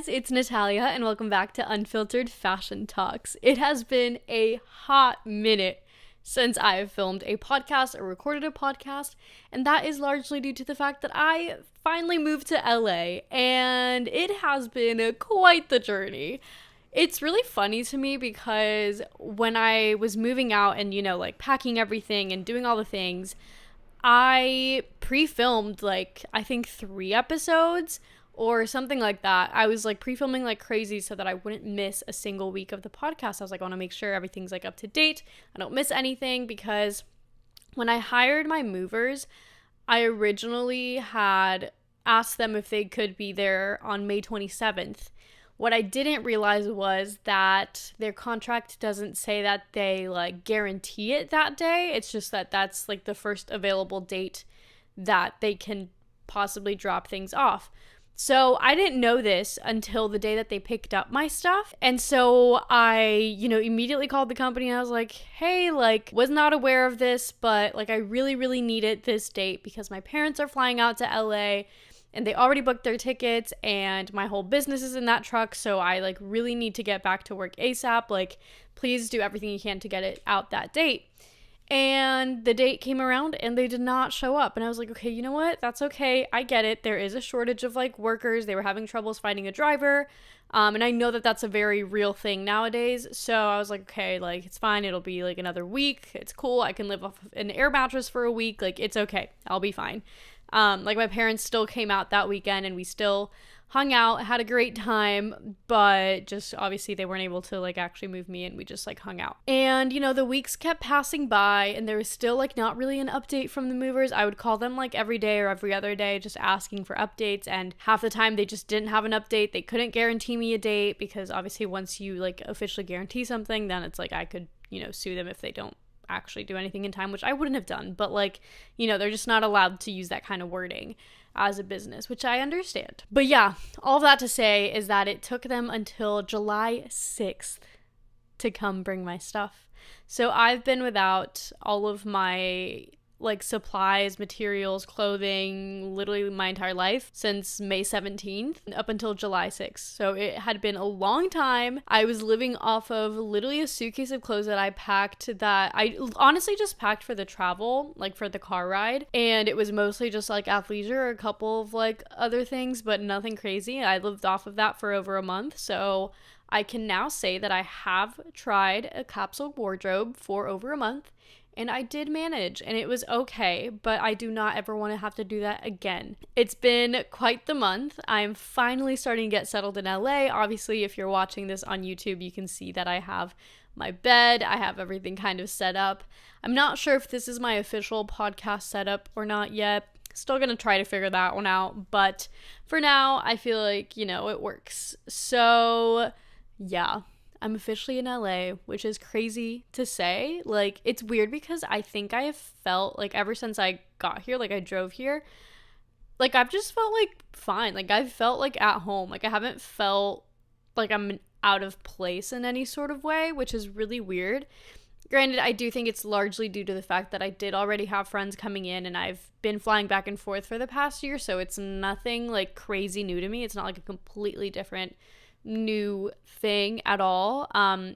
guys, it's Natalia, and welcome back to Unfiltered Fashion Talks. It has been a hot minute since I have filmed a podcast or recorded a podcast, and that is largely due to the fact that I finally moved to LA, and it has been quite the journey. It's really funny to me because when I was moving out and, packing everything and doing all the things, I pre-filmed, I think 3 episodes or something like that. I was pre-filming like crazy so that I wouldn't miss a single week of the podcast. I was I want to make sure everything's up to date. I don't miss anything, because when I hired my movers, I originally had asked them if they could be there on May 27th. What I didn't realize was that their contract doesn't say that they guarantee it that day. It's just that that's the first available date that they can possibly drop things off. So I didn't know this until the day that they picked up my stuff. And so I, immediately called the company and I was like, hey, was not aware of this, but I really, really need it this date because my parents are flying out to LA and they already booked their tickets and my whole business is in that truck. So I really need to get back to work ASAP. Please do everything you can to get it out that date. And the date came around and they did not show up. And I was like, okay, you know what? That's okay. I get it. There is a shortage of workers. They were having troubles finding a driver. And I know that that's a very real thing nowadays. So I was like, okay, it's fine. It'll be another week. It's cool. I can live off an air mattress for a week. It's okay. I'll be fine. My parents still came out that weekend and we still hung out, had a great time, but just obviously they weren't able to actually move me and we just hung out. And the weeks kept passing by and there was still not really an update from the movers. I would call them every day or every other day just asking for updates, and half the time they just didn't have an update. They couldn't guarantee me a date because obviously once you officially guarantee something, then it's I could sue them if they don't actually do anything in time, which I wouldn't have done, but they're just not allowed to use that kind of wording as a business, which I understand. But yeah, all that to say is that it took them until July 6th to come bring my stuff. So I've been without all of my supplies, materials, clothing, literally my entire life since May 17th up until July 6th. So it had been a long time. I was living off of literally a suitcase of clothes that I packed that I honestly just packed for the travel, for the car ride. And it was mostly just athleisure, a couple of other things, but nothing crazy. I lived off of that for over a month. So I can now say that I have tried a capsule wardrobe for over a month. And I did manage, and it was okay, but I do not ever want to have to do that again. It's been quite the month. I'm finally starting to get settled in LA. Obviously, if you're watching this on YouTube, you can see that I have my bed. I have everything kind of set up. I'm not sure if this is my official podcast setup or not yet. Still gonna try to figure that one out, but for now, I feel it works. So, yeah. I'm officially in LA, which is crazy to say. It's weird because I think I have felt ever since I got here, I drove here, I've just felt fine. I've felt at home. I haven't felt I'm out of place in any sort of way, which is really weird. Granted, I do think it's largely due to the fact that I did already have friends coming in and I've been flying back and forth for the past year, so it's nothing crazy new to me. It's not a completely different new thing at all.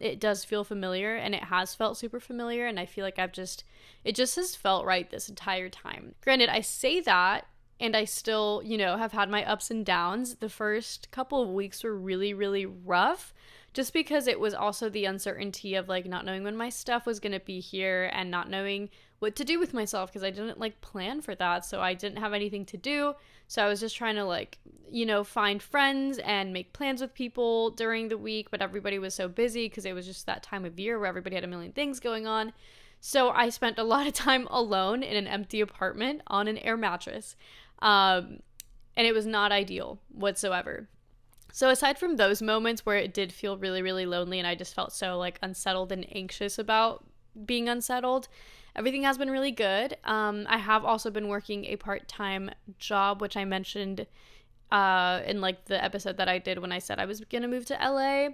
It does feel familiar and it has felt super familiar, and I feel it just has felt right this entire time. Granted, I say that and I still, have had my ups and downs. The first couple of weeks were really, really rough just because it was also the uncertainty of not knowing when my stuff was going to be here and not knowing what to do with myself because I didn't plan for that. So I didn't have anything to do. So I was just trying to find friends and make plans with people during the week, but everybody was so busy because it was just that time of year where everybody had a million things going on. So I spent a lot of time alone in an empty apartment on an air mattress. And it was not ideal whatsoever. So aside from those moments where it did feel really, really lonely and I just felt so unsettled and anxious about being unsettled, everything has been really good. I have also been working a part-time job, which I mentioned in the episode that I did when I said I was gonna move to LA.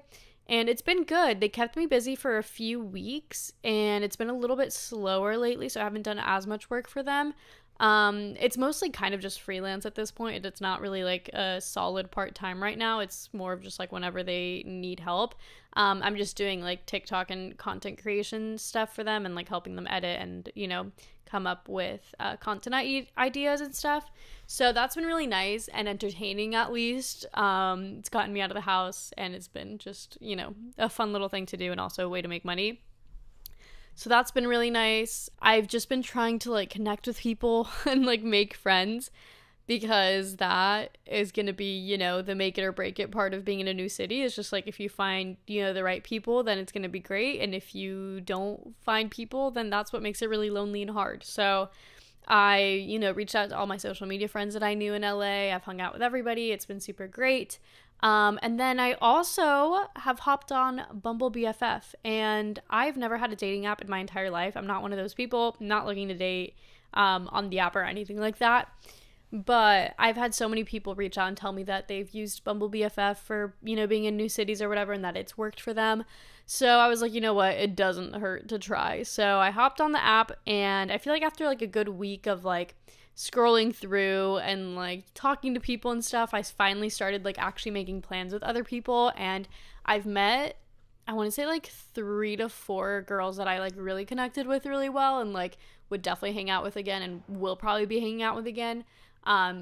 And it's been good. They kept me busy for a few weeks and it's been a little bit slower lately, so I haven't done as much work for them. It's mostly kind of just freelance at this point. It's not really like a solid part-time right now. It's more of just like whenever they need help. I'm just doing like TikTok and content creation stuff for them and like helping them edit and, come up with content ideas and stuff. So that's been really nice and entertaining at least. It's gotten me out of the house and it's been just, a fun little thing to do and also a way to make money. So that's been really nice. I've just been trying to like connect with people and like make friends because that is going to be, the make it or break it part of being in a new city. It's just like if you find, the right people, then it's going to be great. And if you don't find people, then that's what makes it really lonely and hard. So I, reached out to all my social media friends that I knew in LA. I've hung out with everybody. It's been super great. And then I also have hopped on Bumble BFF, and I've never had a dating app in my entire life. I'm not one of those people, not looking to date on the app or anything like that. But I've had so many people reach out and tell me that they've used Bumble BFF for, being in new cities or whatever, and that it's worked for them. So I was like, you know what, it doesn't hurt to try. So I hopped on the app, and I feel like after like a good week of like scrolling through and like talking to people and stuff, I finally started like actually making plans with other people, and I've met, I want to say like 3 to 4 girls that I like really connected with really well and like would definitely hang out with again and will probably be hanging out with again.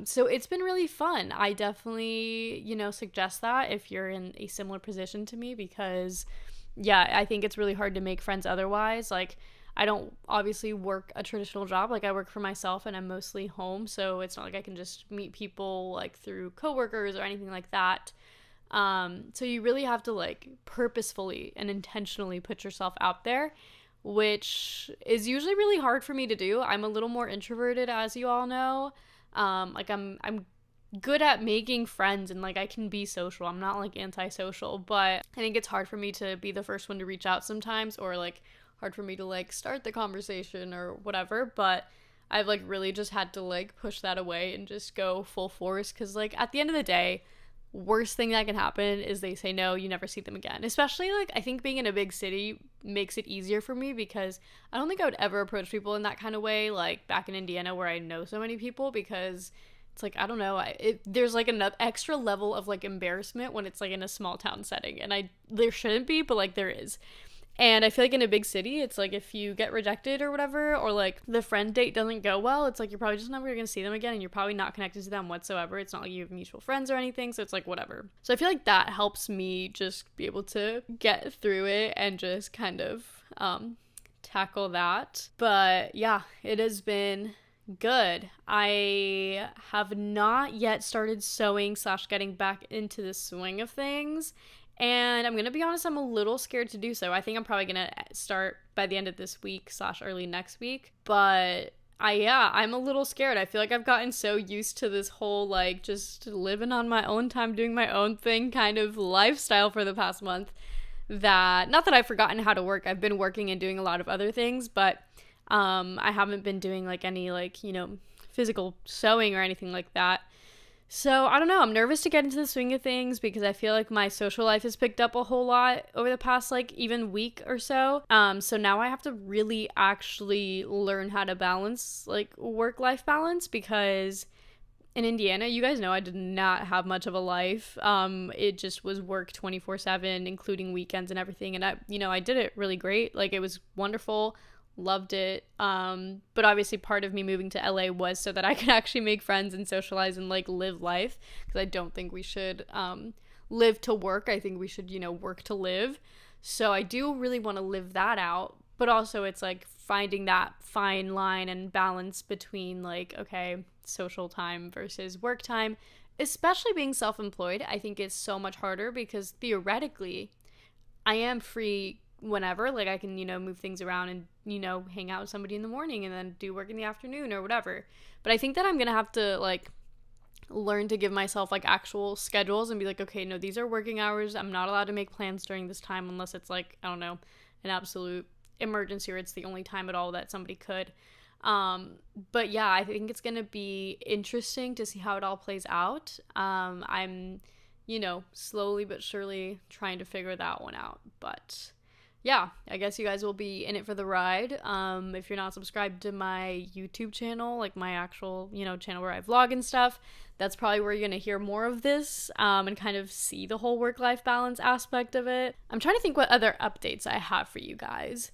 So it's been really fun. I definitely, suggest that if you're in a similar position to me, because yeah, I think it's really hard to make friends otherwise. Like, I don't obviously work a traditional job. Like, I work for myself and I'm mostly home, so it's not like I can just meet people like through coworkers or anything like that. So you really have to like purposefully and intentionally put yourself out there, which is usually really hard for me to do. I'm a little more introverted, as you all know. Like I'm good at making friends and like I can be social. I'm not like antisocial, but I think it's hard for me to be the first one to reach out sometimes, or like hard for me to like start the conversation or whatever. But I've like really just had to like push that away and just go full force, because like at the end of the day, worst thing that can happen is they say no, you never see them again. Especially like I think being in a big city makes it easier for me, because I don't think I would ever approach people in that kind of way like back in Indiana where I know so many people, because it's like, I don't know, there's like an extra level of like embarrassment when it's like in a small town setting, and there shouldn't be, but like there is. And I feel like in a big city, it's like if you get rejected or whatever, or like the friend date doesn't go well, it's like you're probably just never going to see them again, and you're probably not connected to them whatsoever. It's not like you have mutual friends or anything, so it's like whatever. So I feel like that helps me just be able to get through it and just kind of tackle that. But yeah, it has been good. I have not yet started sewing / getting back into the swing of things. And I'm going to be honest, I'm a little scared to do so. I think I'm probably going to start by the end of this week / early next week. But I'm a little scared. I feel like I've gotten so used to this whole like just living on my own time, doing my own thing kind of lifestyle for the past month, that not that I've forgotten how to work. I've been working and doing a lot of other things, but I haven't been doing like any like, physical sewing or anything like that. So I don't know, I'm nervous to get into the swing of things, because I feel like my social life has picked up a whole lot over the past like even week or so. So now I have to really actually learn how to balance like work-life balance, because in Indiana, you guys know I did not have much of a life. It just was work 24/7, including weekends and everything. And I did it really great. Like, it was wonderful. Loved it. But obviously part of me moving to LA was so that I could actually make friends and socialize and like live life, because I don't think we should live to work. I think we should, work to live. So I do really want to live that out, but also it's like finding that fine line and balance between like, okay, social time versus work time, especially being self-employed. I think it's so much harder, because theoretically I am free whenever, like I can, move things around and, hang out with somebody in the morning and then do work in the afternoon or whatever. But I think that I'm going to have to like learn to give myself like actual schedules and be like, okay, no, these are working hours. I'm not allowed to make plans during this time unless it's like, I don't know, an absolute emergency or it's the only time at all that somebody could. But yeah, I think it's going to be interesting to see how it all plays out. I'm, slowly but surely trying to figure that one out. But yeah, I guess you guys will be in it for the ride. If you're not subscribed to my YouTube channel, like my actual, channel where I vlog and stuff, that's probably where you're going to hear more of this, and kind of see the whole work-life balance aspect of it. I'm trying to think what other updates I have for you guys.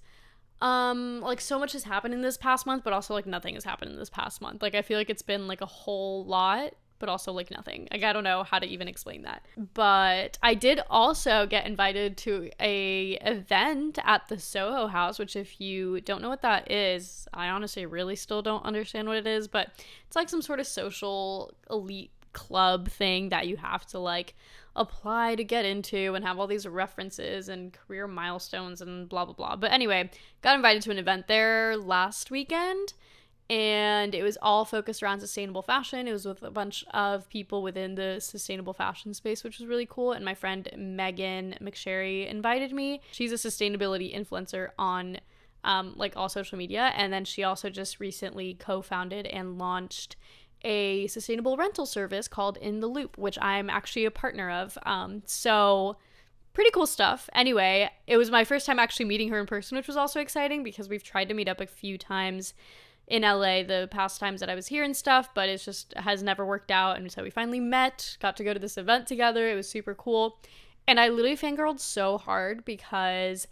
Like so much has happened in this past month, but also like nothing has happened in this past month. Like I feel like it's been like a whole lot, but also like nothing. Like I don't know how to even explain that. But I did also get invited to a event at the Soho House, which if you don't know what that is, I honestly really still don't understand what it is, but it's like some sort of social elite club thing that you have to like apply to get into and have all these references and career milestones and blah blah blah. But anyway, got invited to an event there last weekend, and it was all focused around sustainable fashion. It was with a bunch of people within the sustainable fashion space, which was really cool. And my friend Megan McSherry invited me. She's a sustainability influencer on like all social media, and then she also just recently co-founded and launched a sustainable rental service called In the Loop, which I'm actually a partner of. So pretty cool stuff. Anyway, it was my first time actually meeting her in person, which was also exciting because we've tried to meet up a few times in LA the past times that I was here and stuff, but it's just has never worked out. And so we finally met, got to go to this event together. It was super cool. And I literally fangirled so hard because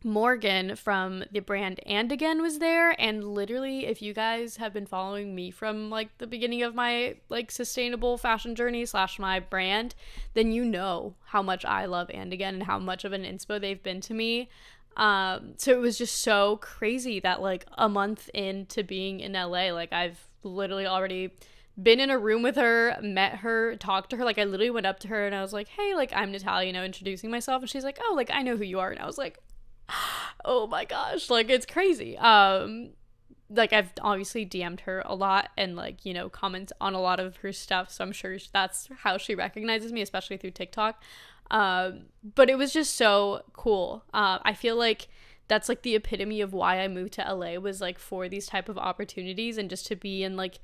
Morgan from the brand And Again was there, and literally if you guys have been following me from like the beginning of my like sustainable fashion journey / my brand, then you know how much I love And Again and how much of an inspo they've been to me. So it was just so crazy that like a month into being in LA, like I've literally already been in a room with her, met her, talked to her. Like I literally went up to her and I was like, hey, like I'm Natalia, introducing myself, and she's like, oh, like I know who you are. And I was like, oh my gosh, like it's crazy. Like I've obviously DM'd her a lot and like, comment on a lot of her stuff, so I'm sure that's how she recognizes me, especially through TikTok. But it was just so cool. I feel like that's like the epitome of why I moved to LA, was like for these type of opportunities and just to be in like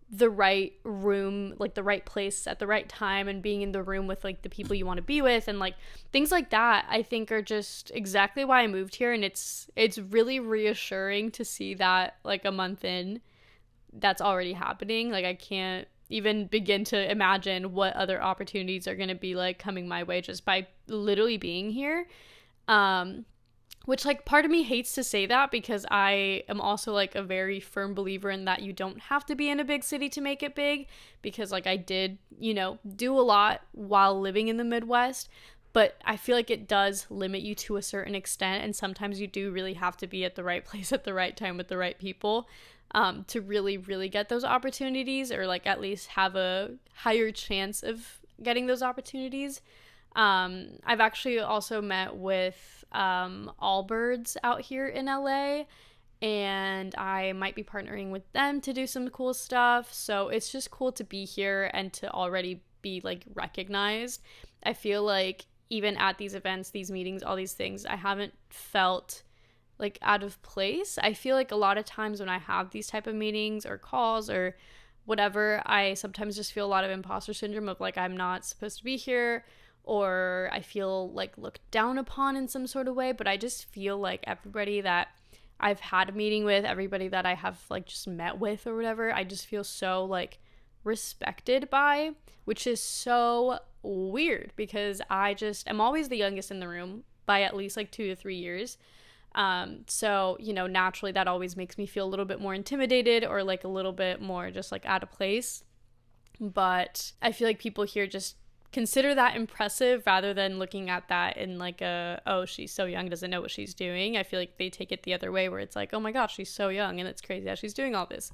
the right room, like the right place at the right time, and being in the room with like the people you want to be with, and like things like that, I think are just exactly why I moved here. And it's really reassuring to see that like a month in, that's already happening. Like I can't even begin to imagine what other opportunities are going to be like coming my way just by literally being here. Which, like, part of me hates to say that because I am also, like, a very firm believer in that you don't have to be in a big city to make it big, because, like, I did, do a lot while living in the Midwest, but I feel like it does limit you to a certain extent, and sometimes you do really have to be at the right place at the right time with the right people to really, really get those opportunities, or, like, at least have a higher chance of getting those opportunities. I've actually also met with Allbirds out here in LA, and I might be partnering with them to do some cool stuff. So it's just cool to be here and to already be like recognized. I feel like even at these events, these meetings, all these things, I haven't felt like out of place. I feel like a lot of times when I have these type of meetings or calls or whatever, I sometimes just feel a lot of imposter syndrome of like I'm not supposed to be here, or I feel like looked down upon in some sort of way. But I just feel like everybody that I've had a meeting with, everybody that I have like just met with or whatever, I just feel so like respected by, which is so weird because I'm always the youngest in the room by at least like 2 to 3 years. So, naturally that always makes me feel a little bit more intimidated or like a little bit more just like out of place. But I feel like people here just consider that impressive rather than looking at that in like oh, she's so young, doesn't know what she's doing. I feel like they take it the other way where it's like, oh my gosh, she's so young and it's crazy that she's doing all this,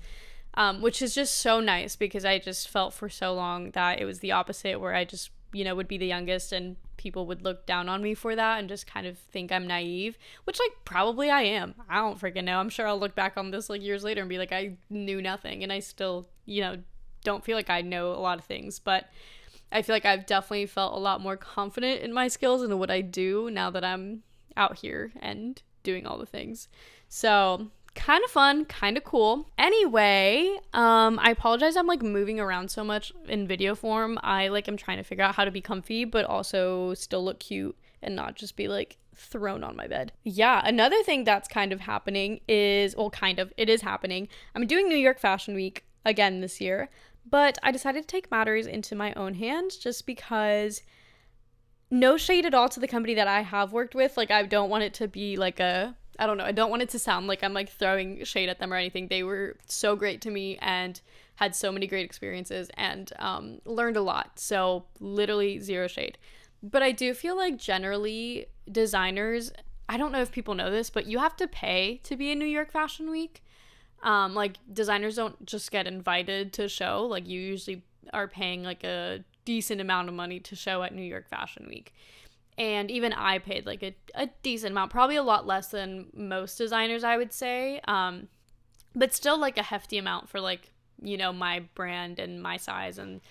which is just so nice because I just felt for so long that it was the opposite, where I just, would be the youngest and people would look down on me for that and just kind of think I'm naive, which like probably I am. I don't freaking know. I'm sure I'll look back on this like years later and be like, I knew nothing, and I still, don't feel like I know a lot of things, but I feel like I've definitely felt a lot more confident in my skills and what I do now that I'm out here and doing all the things. So kind of fun, kind of cool. Anyway, I apologize I'm like moving around so much in video form. I like am trying to figure out how to be comfy but also still look cute and not just be like thrown on my bed. Yeah, another thing that's kind of happening is, well, kind of, it is happening. I'm doing New York Fashion Week again this year, but I decided to take matters into my own hands just because, no shade at all to the company that I have worked with. Like, I don't want it to be like I don't know, I don't want it to sound like I'm like throwing shade at them or anything. They were so great to me and had so many great experiences and learned a lot. So literally zero shade. But I do feel like generally designers, I don't know if people know this, but you have to pay to be in New York Fashion Week. Like, designers don't just get invited to show. Like, you usually are paying like a decent amount of money to show at New York Fashion Week. And even I paid like a decent amount, probably a lot less than most designers, I would say. But still like a hefty amount for like, you know, my brand and my size and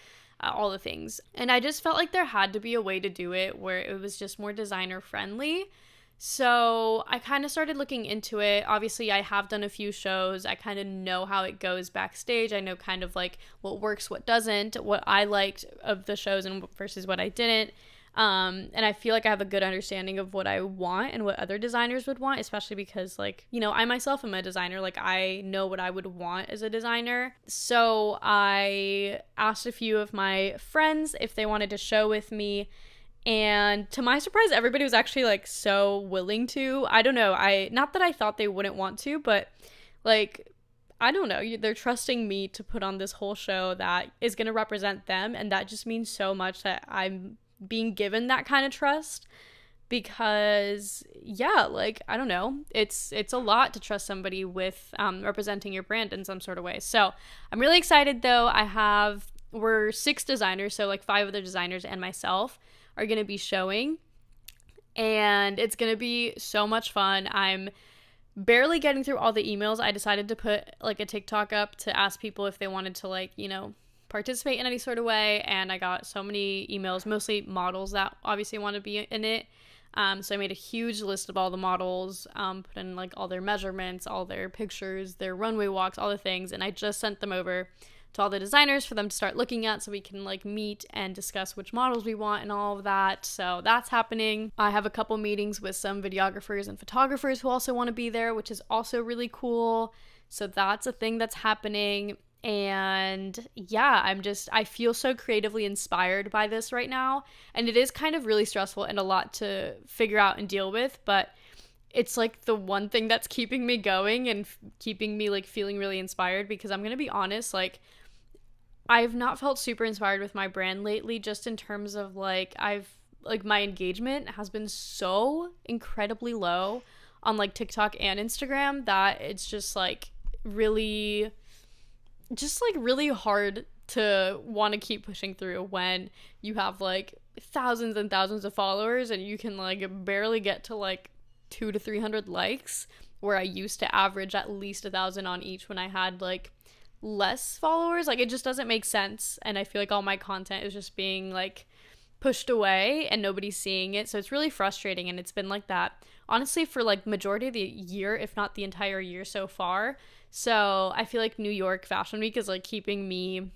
all the things. And I just felt like there had to be a way to do it where it was just more designer friendly. So I kind of started looking into it. Obviously, I have done a few shows. I kind of know how it goes backstage. I know kind of like what works, what doesn't, what I liked of the shows and versus what I didn't. And I feel like I have a good understanding of what I want and what other designers would want, especially because, like, you know, I myself am a designer. Like, I know what I would want as a designer. So I asked a few of my friends if they wanted to show with me. And to my surprise, everybody was actually like so willing to. I don't know. Not that I thought they wouldn't want to, but like, I don't know. They're trusting me to put on this whole show that is going to represent them. And that just means so much that I'm being given that kind of trust, because yeah, like, I don't know, it's a lot to trust somebody with representing your brand in some sort of way. So I'm really excited though. We're 6 designers, so like 5 other designers and myself are going to be showing, and it's going to be so much fun. I'm barely getting through all the emails. I decided to put like a TikTok up to ask people if they wanted to, like, you know, participate in any sort of way, and I got so many emails, mostly models that obviously want to be in it. So I made a huge list of all the models, put in like all their measurements, all their pictures, their runway walks, all the things, and I just sent them over to all the designers for them to start looking at so we can like meet and discuss which models we want and all of that. So that's happening. I have a couple meetings with some videographers and photographers who also want to be there, which is also really cool. So that's a thing that's happening. And yeah, I feel so creatively inspired by this right now. And it is kind of really stressful and a lot to figure out and deal with, but it's like the one thing that's keeping me going and keeping me like feeling really inspired, because I'm going to be honest, like, I've not felt super inspired with my brand lately, just in terms of like, my engagement has been so incredibly low on like TikTok and Instagram that it's just like really hard to want to keep pushing through when you have like thousands and thousands of followers and you can like barely get to like 200 to 300 likes, where I used to average at least 1,000 on each when I had like less followers. Like, it just doesn't make sense, and I feel like all my content is just being like pushed away and nobody's seeing it. So it's really frustrating, and it's been like that honestly for like majority of the year, if not the entire year so far. So I feel like New York Fashion Week is like keeping me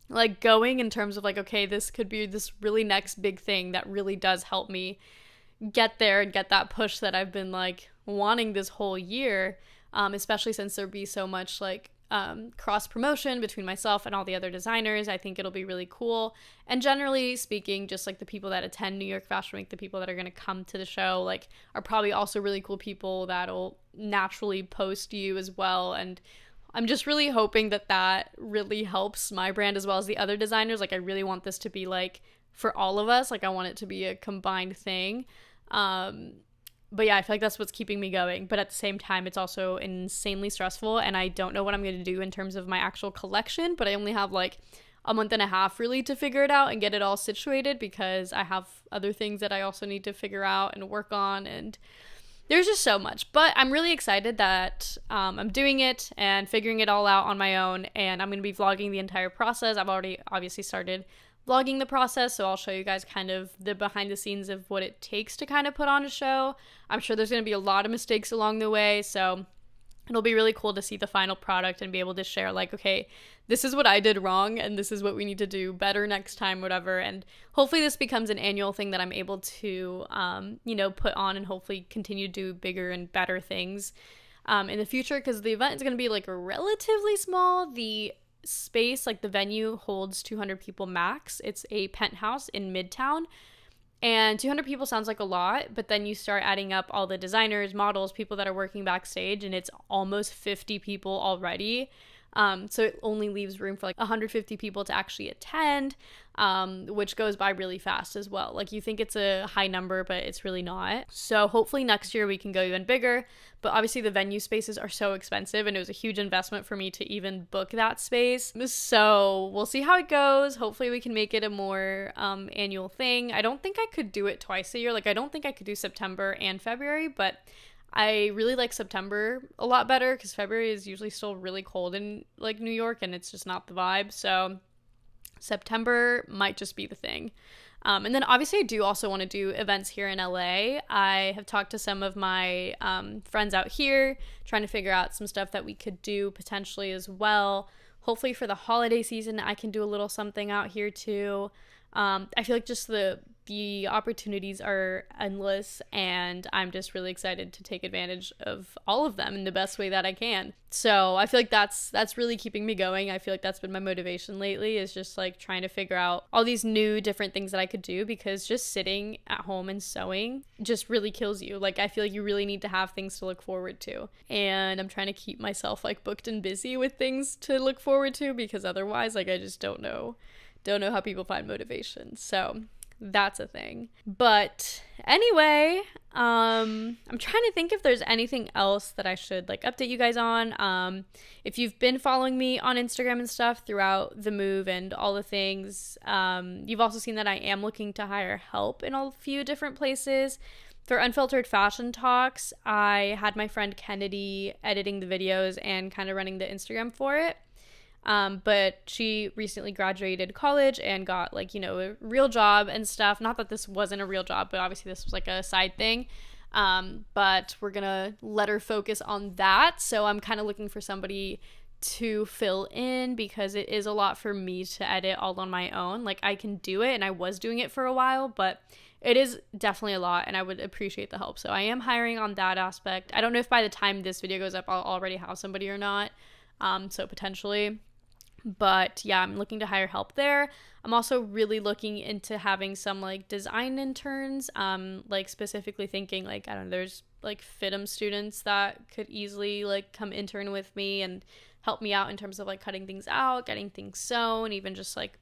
like going in terms of like, okay, this could be this really next big thing that really does help me get there and get that push that I've been like wanting this whole year, especially since there'll be so much like cross promotion between myself and all the other designers. I think it'll be really cool. And generally speaking, just like the people that attend New York Fashion Week, the people that are going to come to the show, like, are probably also really cool people that'll naturally post you as well. And I'm just really hoping that that really helps my brand as well as the other designers. Like, I really want this to be like for all of us. Like, I want it to be a combined thing. But yeah, I feel like that's what's keeping me going. But at the same time, it's also insanely stressful, and I don't know what I'm going to do in terms of my actual collection, but I only have like a month and a half really to figure it out and get it all situated, because I have other things that I also need to figure out and work on, and there's just so much. But I'm really excited that I'm doing it and figuring it all out on my own, and I'm going to be vlogging the entire process. I've already obviously started vlogging the process, so I'll show you guys kind of the behind the scenes of what it takes to kind of put on a show. I'm sure there's going to be a lot of mistakes along the way, so it'll be really cool to see the final product and be able to share like, okay, this is what I did wrong and this is what we need to do better next time, whatever. And hopefully this becomes an annual thing that I'm able to, put on and hopefully continue to do bigger and better things in the future, because the event is going to be like relatively small. The space, like the venue, holds 200 people max. It's a penthouse in Midtown. And 200 people sounds like a lot, but then you start adding up all the designers, models, people that are working backstage, and it's almost 50 people already. So it only leaves room for like 150 people to actually attend, which goes by really fast as well. Like you think it's a high number, but it's really not. So hopefully next year we can go even bigger. But obviously the venue spaces are so expensive, and it was a huge investment for me to even book that space. So we'll see how it goes. Hopefully we can make it a more annual thing. I don't think I could do it twice a year. Like I don't think I could do September and February, but I really like September a lot better because February is usually still really cold in like New York, and it's just not the vibe. So September might just be the thing. And then obviously I do also want to do events here in LA. I have talked to some of my friends out here, trying to figure out some stuff that we could do potentially as well. Hopefully for the holiday season, I can do a little something out here too. I feel like just the opportunities are endless, and I'm just really excited to take advantage of all of them in the best way that I can. So I feel like that's really keeping me going. I feel like that's been my motivation lately, is just like trying to figure out all these new different things that I could do, because just sitting at home and sewing just really kills you. Like I feel like you really need to have things to look forward to, and I'm trying to keep myself like booked and busy with things to look forward to, because otherwise like I just don't know how people find motivation. So that's a thing. But anyway, I'm trying to think if there's anything else that I should like update you guys on. If you've been following me on Instagram and stuff throughout the move and all the things, you've also seen that I am looking to hire help in a few different places. For Unfiltered Fashion Talks, I had my friend Kennedy editing the videos and kind of running the Instagram for it. But she recently graduated college and got like, a real job and stuff. Not that this wasn't a real job, but obviously this was like a side thing. But we're gonna let her focus on that. So I'm kind of looking for somebody to fill in, because it is a lot for me to edit all on my own. Like I can do it, and I was doing it for a while, but it is definitely a lot, and I would appreciate the help. So I am hiring on that aspect. I don't know if by the time this video goes up, I'll already have somebody or not. So potentially. But yeah, I'm looking to hire help there. I'm also really looking into having some like design interns, like specifically thinking like, I don't know, there's like FITM students that could easily like come intern with me and help me out in terms of like cutting things out, getting things sewn, even just like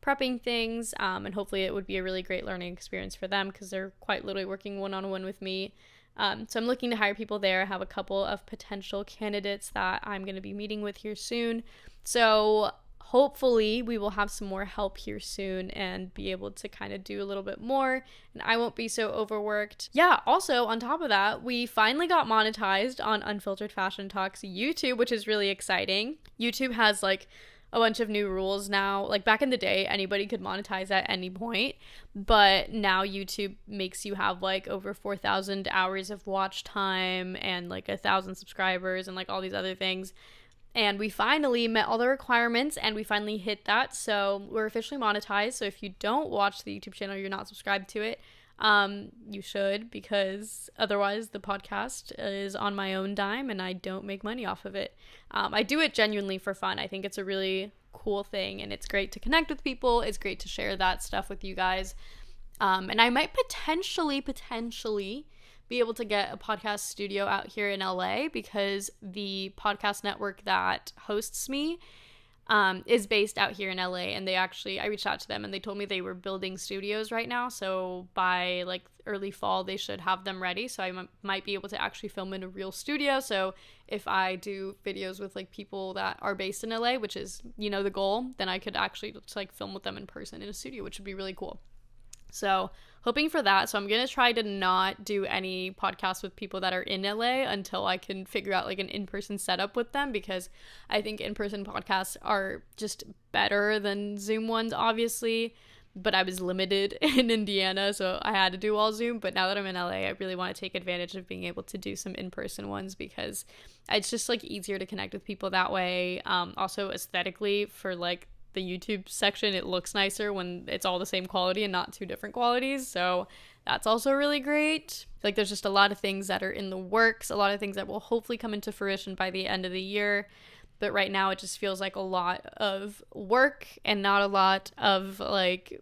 prepping things. And hopefully it would be a really great learning experience for them, because they're quite literally working one-on-one with me. So I'm looking to hire people there. I have a couple of potential candidates that I'm going to be meeting with here soon. So hopefully we will have some more help here soon and be able to kind of do a little bit more, and I won't be so overworked. Yeah, also on top of that, we finally got monetized on Unfiltered Fashion Talks YouTube, which is really exciting. YouTube has like a bunch of new rules now. Like back in the day, anybody could monetize at any point, but now YouTube makes you have like over 4,000 hours of watch time and like 1,000 subscribers and like all these other things. And we finally met all the requirements, and we finally hit that. So we're officially monetized. So if you don't watch the YouTube channel, you're not subscribed to it, you should, because otherwise the podcast is on my own dime and I don't make money off of it. I do it genuinely for fun. I think it's a really cool thing, and it's great to connect with people. It's great to share that stuff with you guys. And I might potentially be able to get a podcast studio out here in LA, because the podcast network that hosts me is based out here in LA, and I reached out to them and they told me they were building studios right now, so by like early fall they should have them ready, so I might be able to actually film in a real studio. So if I do videos with like people that are based in LA, which is the goal, then I could actually just like film with them in person in a studio, which would be really cool. So hoping for that. So I'm going to try to not do any podcasts with people that are in LA until I can figure out like an in-person setup with them, because I think in-person podcasts are just better than Zoom ones, obviously. but I was limited in Indiana, so I had to do all Zoom. But now that I'm in LA, I really want to take advantage of being able to do some in-person ones, because it's just like easier to connect with people that way. Also aesthetically, for like the YouTube section, it looks nicer when it's all the same quality and not two different qualities, so that's also really great. Like, there's just a lot of things that are in the works, a lot of things that will hopefully come into fruition by the end of the year. But right now it just feels like a lot of work and not a lot of like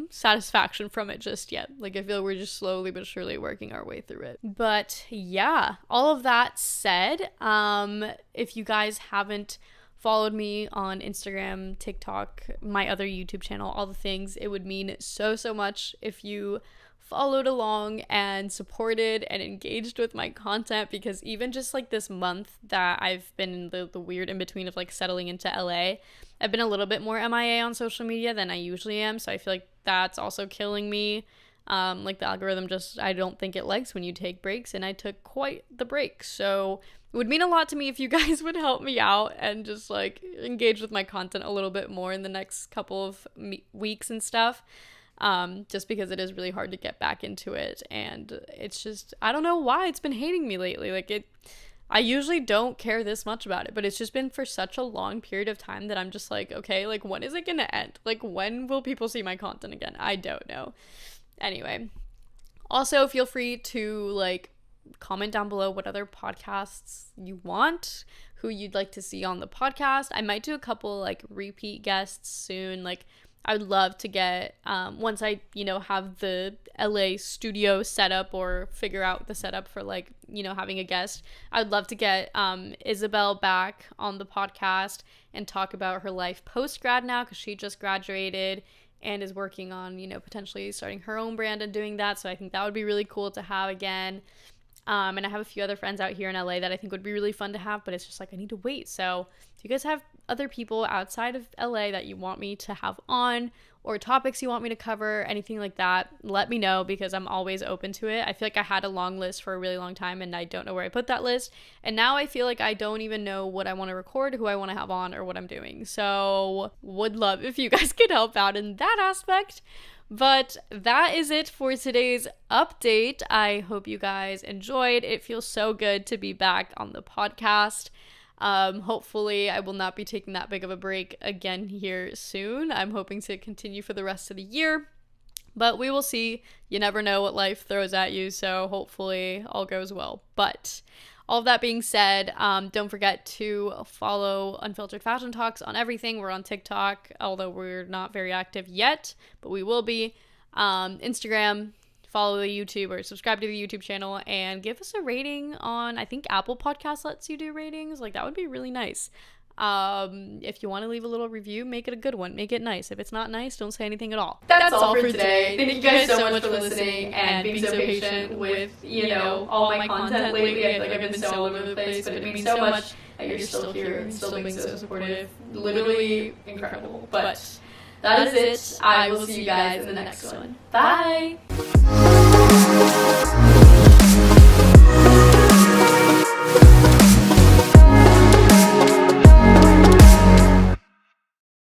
satisfaction from it just yet. Like, I feel we're just slowly but surely working our way through it. But yeah, all of that said, if you guys haven't followed me on Instagram, TikTok, my other YouTube channel, all the things, it would mean so much if you followed along and supported and engaged with my content, because even just like this month that I've been in the weird in between of like settling into LA, I've been a little bit more MIA on social media than I usually am, so I feel like that's also killing me. Like, the algorithm just, I don't think it likes when you take breaks, and I took quite the break, so it would mean a lot to me if you guys would help me out and just like engage with my content a little bit more in the next couple of weeks and stuff. Just because it is really hard to get back into it, and it's just, I don't know why it's been hating me lately. Like, I usually don't care this much about it, but it's just been for such a long period of time that I'm just like, okay, like, when is it gonna end? Like, when will people see my content again? I don't know. Anyway, also feel free to like comment down below what other podcasts you want, who you'd like to see on the podcast. I might do a couple like repeat guests soon. Like, I would love to get, once I, have the LA studio set up or figure out the setup for like, having a guest, I would love to get Isabel back on the podcast and talk about her life post-grad now, because she just graduated and is working on, potentially starting her own brand and doing that. So I think that would be really cool to have again. And I have a few other friends out here in LA that I think would be really fun to have, but it's just like, I need to wait. So if you guys have other people outside of LA that you want me to have on, or topics you want me to cover, anything like that, let me know, because I'm always open to it. I feel like I had a long list for a really long time, and I don't know where I put that list. And now I feel like I don't even know what I want to record, who I want to have on, or what I'm doing. So would love if you guys could help out in that aspect. But that is it for today's update. I hope you guys enjoyed. It feels so good to be back on the podcast. Hopefully I will not be taking that big of a break again here soon. I'm hoping to continue for the rest of the year, but we will see. You never know what life throws at you, so hopefully all goes well. But all of that being said, don't forget to follow Unfiltered Fashion Talks on everything. We're on TikTok, although we're not very active yet, but we will be. Instagram, follow the YouTube or subscribe to the YouTube channel, and give us a rating on, I think Apple Podcasts lets you do ratings. Like, that would be really nice. If you want to leave a little review, make it a good one. Make it nice. If it's not nice, don't say anything at all. That's all for today. Thank you guys so much for listening and being so patient with, all my content lately. I feel like I've been so all over the place, but it means so much that you're still here and still being so supportive. Literally incredible. But that is it. I will see you guys in the next one. Bye!